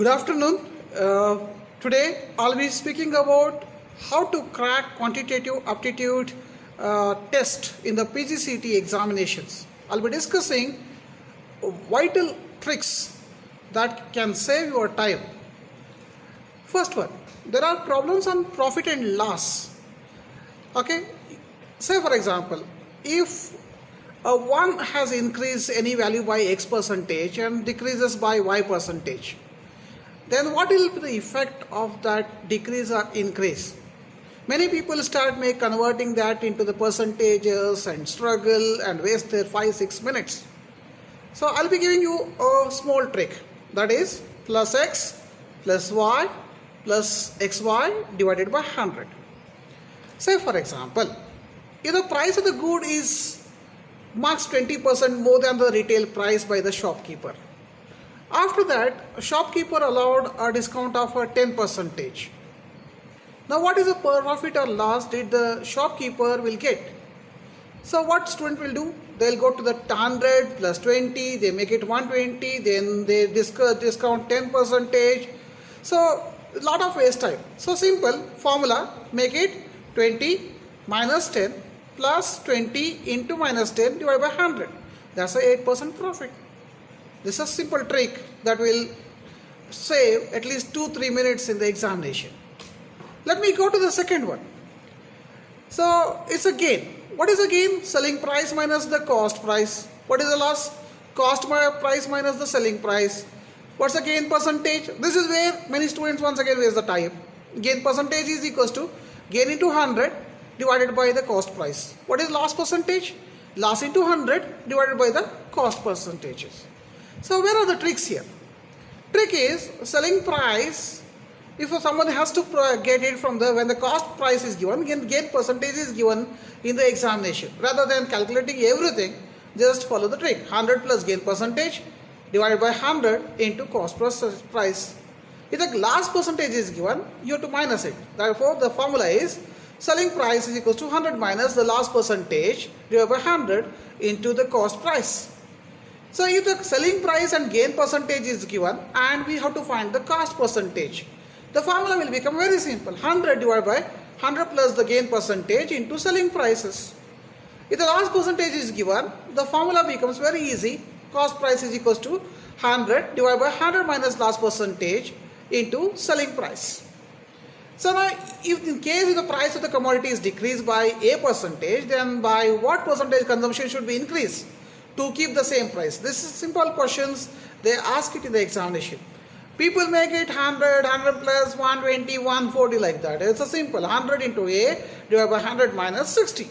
Good afternoon. Today I'll be speaking about how to crack quantitative aptitude test in the PGCET examinations. I'll be discussing vital tricks that can save your time. First one, there are problems on profit and loss. Okay, say for example, if one has increased any value by X percentage and decreases by Y percentage, then what will be the effect of that decrease or increase? Many people start converting that into the percentages and struggle and waste their 5-6 minutes. So I'll be giving you a small trick, that is plus x plus y plus xy divided by 100. Say for example, if the price of the good is marks 20% more than the retail price by the shopkeeper. After that, a shopkeeper allowed a discount of 10%. Now what is the profit or loss did the shopkeeper will get? So what student will do? They'll go to the 100 plus 20, they make it 120, then they discount 10%. So a lot of waste time. So simple formula, make it 20 minus 10 plus 20 into minus 10 divided by 100. That's a 8% profit. This is a simple trick that will save at least 2-3 minutes in the examination. Let me go to the second one. So it's a gain. What is a gain? Selling price minus the cost price. What is the loss? Cost price minus the selling price. What's the gain percentage? This is where many students once again waste the time. Gain percentage is equals to gain into 100 divided by the cost price. What is loss percentage? Loss into 100 divided by the cost percentages. So where are the tricks here? Trick is selling price. If someone has to get it from when the cost price is given, gain percentage is given in the examination. Rather than calculating everything, just follow the trick. 100 plus gain percentage divided by 100 into cost plus price. If the last percentage is given, you have to minus it. Therefore, the formula is selling price is equals to 100 minus the last percentage divided by 100 into the cost price. So if the selling price and gain percentage is given and we have to find the cost percentage, the formula will become very simple. 100 divided by 100 plus the gain percentage into selling prices. If the last percentage is given, the formula becomes very easy. Cost price is equals to 100 divided by 100 minus last percentage into selling price. So now if in case the price of the commodity is decreased by a percentage, then by what percentage consumption should be increased to keep the same price? This is simple questions, they ask it in the examination. People make it 100, 100 plus 120, 140 like that. It's a simple 100 into a divided by 100 minus 60.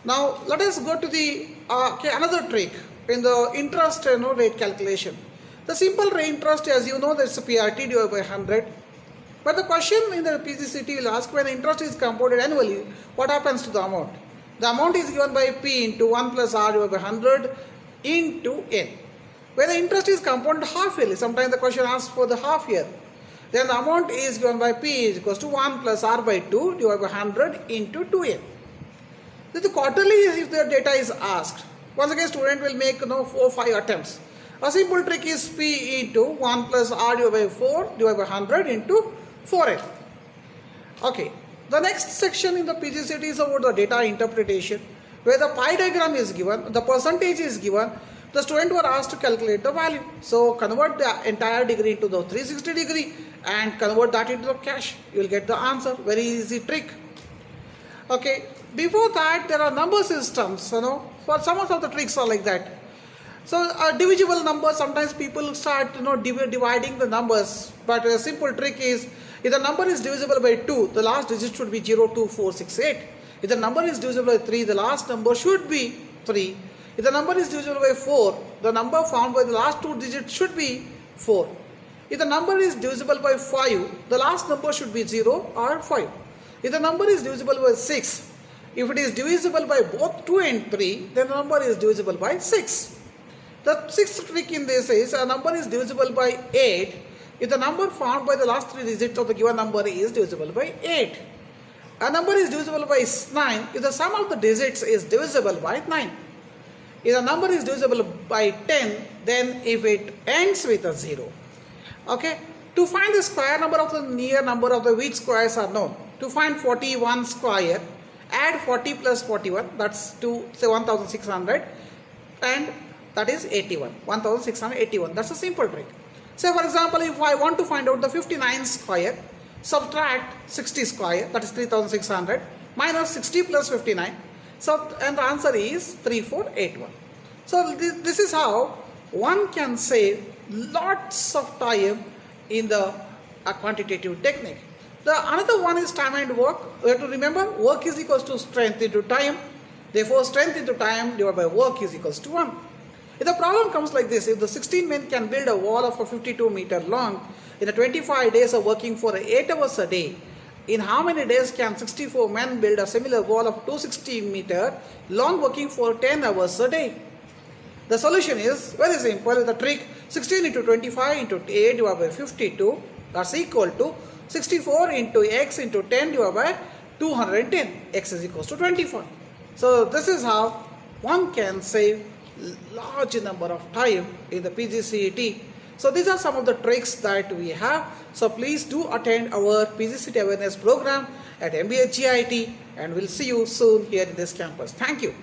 Now let us go to the another trick in the interest rate calculation. The simple rate interest, as you know, that's a PRT divided by 100. But the question in the PGCET will ask, when interest is compounded annually, what happens to the amount? The amount is given by P into 1 plus R divided by 100 into N. Where the interest is compounded half yearly, sometimes the question asks for the half year. Then the amount is given by P is equals to 1 plus R by 2 divided by 100 into 2N. Then the quarterly, if the data is asked, once again student will make 4-5 attempts. A simple trick is P into 1 plus R divided by 4 divided by 100 into 4N. Okay. The next section in the PGCET is about the data interpretation, where the pie diagram is given, the percentage is given, the student were asked to calculate the value. So convert the entire degree into the 360 degree and convert that into the cash. You will get the answer. Very easy trick. Okay. Before that, there are number systems. For some of the tricks are like that. So a divisible number, sometimes people start dividing the numbers, but a simple trick is, if the number is divisible by 2, the last digit should be 0, 2, 4, 6, 8. If the number is divisible by 3, the last number should be 3. If the number is divisible by 4, the number found by the last 2 digits should be 4. If the number is divisible by 5, the last number should be 0 or 5. If the number is divisible by 6, if it is divisible by both 2 and 3, then the number is divisible by 6. The sixth trick in this is a number is divisible by 8 if the number found by the last 3 digits of the given number is divisible by 8. A number is divisible by 9 if the sum of the digits is divisible by 9. If the number is divisible by 10, then if it ends with a 0. Okay, to find the square number of the near number of the which squares are known. To find 41 square, add 40 plus 41, that's to say 1600, and that is 81, 1681. That's a simple trick. Say for example, if I want to find out the 59 square, subtract 60 square, that is 3600, minus 60 plus 59, so and the answer is 3481. So this is how one can save lots of time in the quantitative technique. The another one is time and work. We have to remember work is equals to strength into time. Therefore, strength into time divided by work is equals to 1. If the problem comes like this, if the 16 men can build a wall of a 52 meter long in a 25 days of working for 8 hours a day, in how many days can 64 men build a similar wall of 260 meter long working for 10 hours a day? The solution is very simple. The trick 16 into 25 into 8 divided by 52, that's equal to 64 into x into 10 divided by 210. X is equals to 24. So this is how one can save large number of time in the PGCET. So these are some of the tricks that we have. So please do attend our PGCET awareness program at MBA GIT, and we'll see you soon here in this campus. Thank you.